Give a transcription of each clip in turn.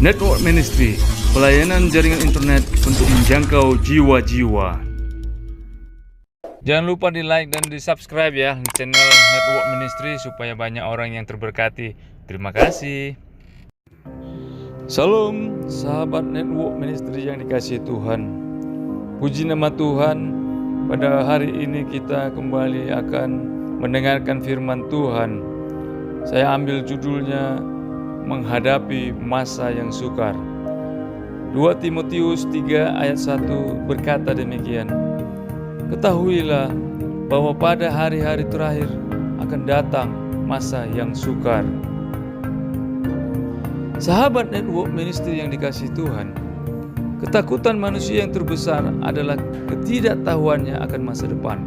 Network Ministry, pelayanan jaringan internet untuk menjangkau jiwa-jiwa. Jangan lupa di like dan di subscribe ya channel Network Ministry supaya banyak orang yang terberkati. Terima kasih. Salam sahabat Network Ministry yang dikasihi Tuhan. Puji nama Tuhan, pada hari ini kita kembali akan mendengarkan firman Tuhan. Saya ambil judulnya menghadapi masa yang sukar. 2 Timotius 3 ayat 1 berkata demikian. Ketahuilah bahwa pada hari-hari terakhir akan datang masa yang sukar. Sahabat Network Ministry yang dikasihi Tuhan, ketakutan manusia yang terbesar adalah ketidaktahuannya akan masa depan.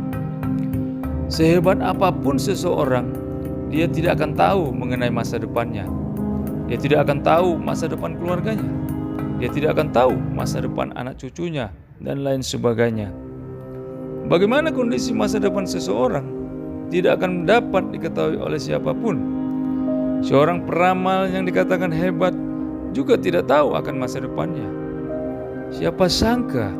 Sehebat apapun seseorang, dia tidak akan tahu mengenai masa depannya. Dia tidak akan tahu masa depan keluarganya. Dia tidak akan tahu masa depan anak cucunya dan lain sebagainya. Bagaimana kondisi masa depan seseorang tidak akan dapat diketahui oleh siapapun. Seorang peramal yang dikatakan hebat juga tidak tahu akan masa depannya. Siapa sangka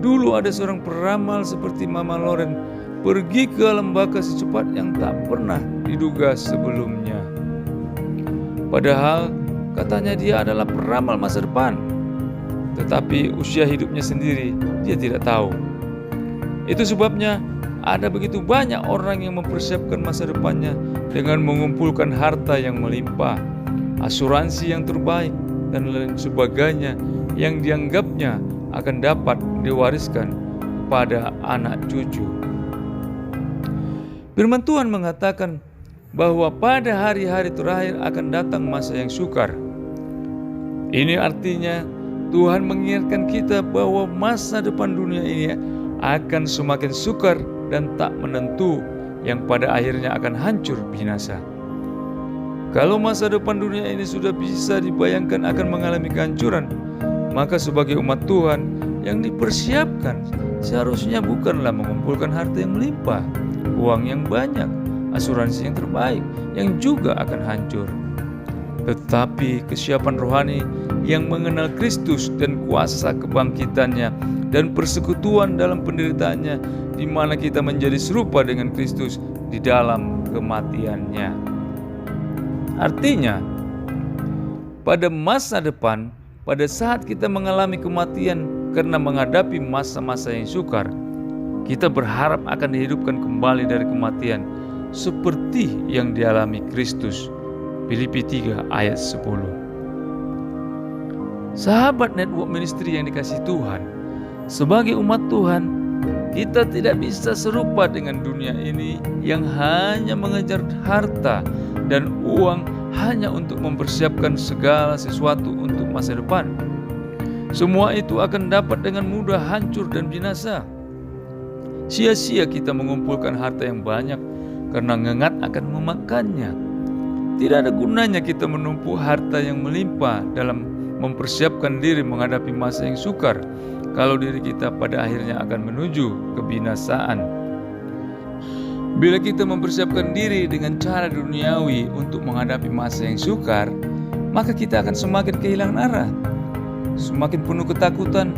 dulu ada seorang peramal seperti Mama Loren pergi ke alam baka secepat yang tak pernah diduga sebelumnya. Padahal katanya dia adalah peramal masa depan, tetapi usia hidupnya sendiri dia tidak tahu. Itu sebabnya ada begitu banyak orang yang mempersiapkan masa depannya dengan mengumpulkan harta yang melimpah, asuransi yang terbaik, dan lain sebagainya yang dianggapnya akan dapat diwariskan kepada anak cucu. Firman Tuhan mengatakan bahwa pada hari-hari terakhir akan datang masa yang sukar. Ini artinya Tuhan mengingatkan kita bahwa masa depan dunia ini akan semakin sukar dan tak menentu, yang pada akhirnya akan hancur binasa. Kalau masa depan dunia ini sudah bisa dibayangkan akan mengalami kehancuran, maka sebagai umat Tuhan yang dipersiapkan seharusnya bukanlah mengumpulkan harta yang melimpah, uang yang banyak, asuransi yang terbaik yang juga akan hancur, tetapi kesiapan rohani yang mengenal Kristus dan kuasa kebangkitannya dan persekutuan dalam penderitaannya, di mana kita menjadi serupa dengan Kristus di dalam kematiannya. Artinya, pada masa depan, pada saat kita mengalami kematian karena menghadapi masa-masa yang sukar, kita berharap akan dihidupkan kembali dari kematian seperti yang dialami Kristus. Filipi 3 ayat 10. Sahabat Network Ministry yang dikasihi Tuhan, sebagai umat Tuhan, kita tidak bisa serupa dengan dunia ini yang hanya mengejar harta dan uang hanya untuk mempersiapkan segala sesuatu untuk masa depan. Semua itu akan dapat dengan mudah hancur dan binasa. Sia-sia kita mengumpulkan harta yang banyak karena ngengat akan memakannya. Tidak ada gunanya kita menumpuk harta yang melimpah dalam mempersiapkan diri menghadapi masa yang sukar, kalau diri kita pada akhirnya akan menuju kebinasaan. Bila kita mempersiapkan diri dengan cara duniawi untuk menghadapi masa yang sukar, maka kita akan semakin kehilangan arah, semakin penuh ketakutan,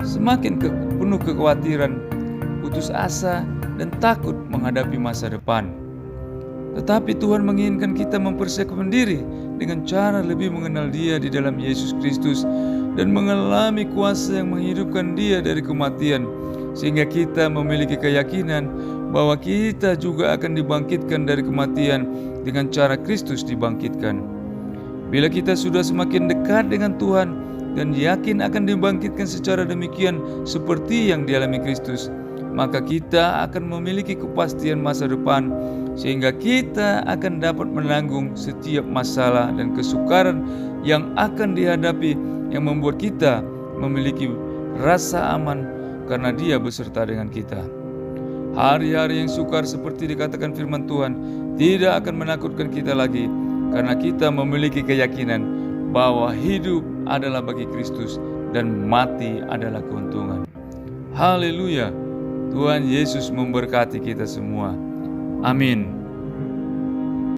semakin penuh kekhawatiran, putus asa, dan takut menghadapi masa depan. Tetapi Tuhan menginginkan kita mempersiapkan diri dengan cara lebih mengenal Dia di dalam Yesus Kristus dan mengalami kuasa yang menghidupkan Dia dari kematian, sehingga kita memiliki keyakinan bahwa kita juga akan dibangkitkan dari kematian dengan cara Kristus dibangkitkan. Bila kita sudah semakin dekat dengan Tuhan dan yakin akan dibangkitkan secara demikian seperti yang dialami Kristus, maka kita akan memiliki kepastian masa depan, sehingga kita akan dapat menanggung setiap masalah dan kesukaran yang akan dihadapi, yang membuat kita memiliki rasa aman karena Dia beserta dengan kita. Hari-hari yang sukar seperti dikatakan firman Tuhan tidak akan menakutkan kita lagi, karena kita memiliki keyakinan bahwa hidup adalah bagi Kristus dan mati adalah keuntungan. Haleluya! Tuhan Yesus memberkati kita semua. Amin.